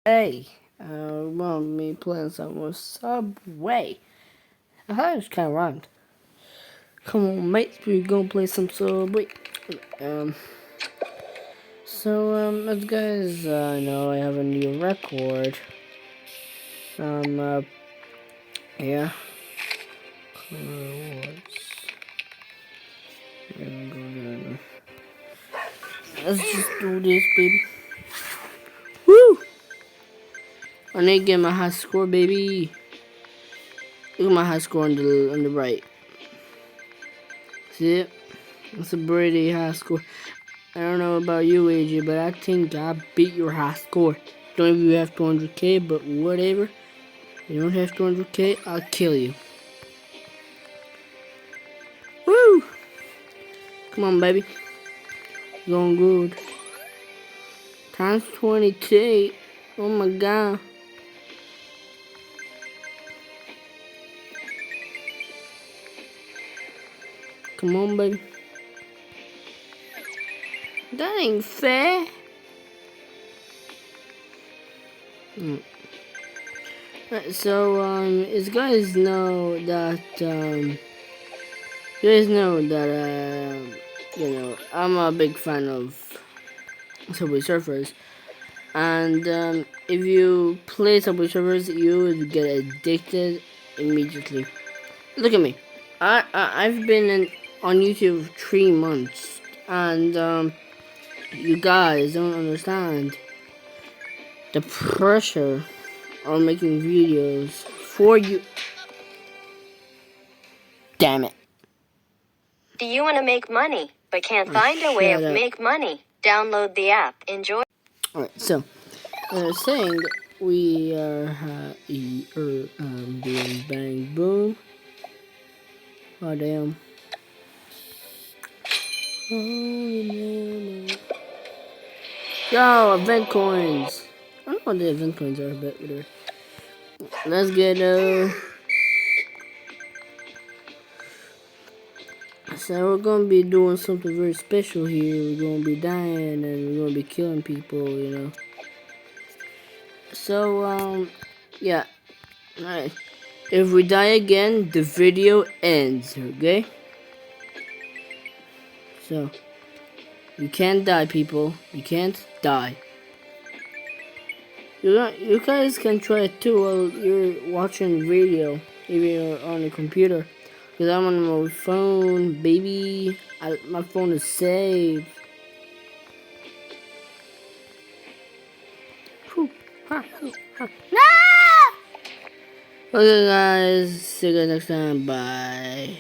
Hey, want me playing some more Subway? I thought it was kind of rhymed. Come on, mates, we gonna play some Subway. Um, as guys know, I have a new record. Yeah. Let's just do this, baby. Woo! I need to get my high score, baby. Look at my high score on the right. See it? It's a pretty high score. I don't know about you, AJ, but I think I beat your high score. Don't even have 200k, but whatever. You don't have 200k, I'll kill you. Woo! Come on, baby. Going good. Times 22. Oh my god. Come on, baby. That ain't fair. So, as guys know that, I'm a big fan of Subway Surfers. And, if you play Subway Surfers, you would get addicted immediately. Look at me. I've been on YouTube 3 months. And, you guys don't understand the pressure on making videos for you. Damn it. Do you want to make money, but can't find a way of make money? Download the app. Enjoy. Alright, so, saying we are doing bang boom. Oh, damn. Yo, event coins. I don't know what the event coins are, but whatever. Let's get, so we're gonna be doing something very special here. We're gonna be dying and we're gonna be killing people, you know. So, yeah. Alright. If we die again, the video ends, okay? So, you can't die, people. You can't die. You guys can try it too while you're watching video, if you're on a computer. Because I'm on my phone, baby. My phone is saved. No! Okay, guys. See you guys next time. Bye.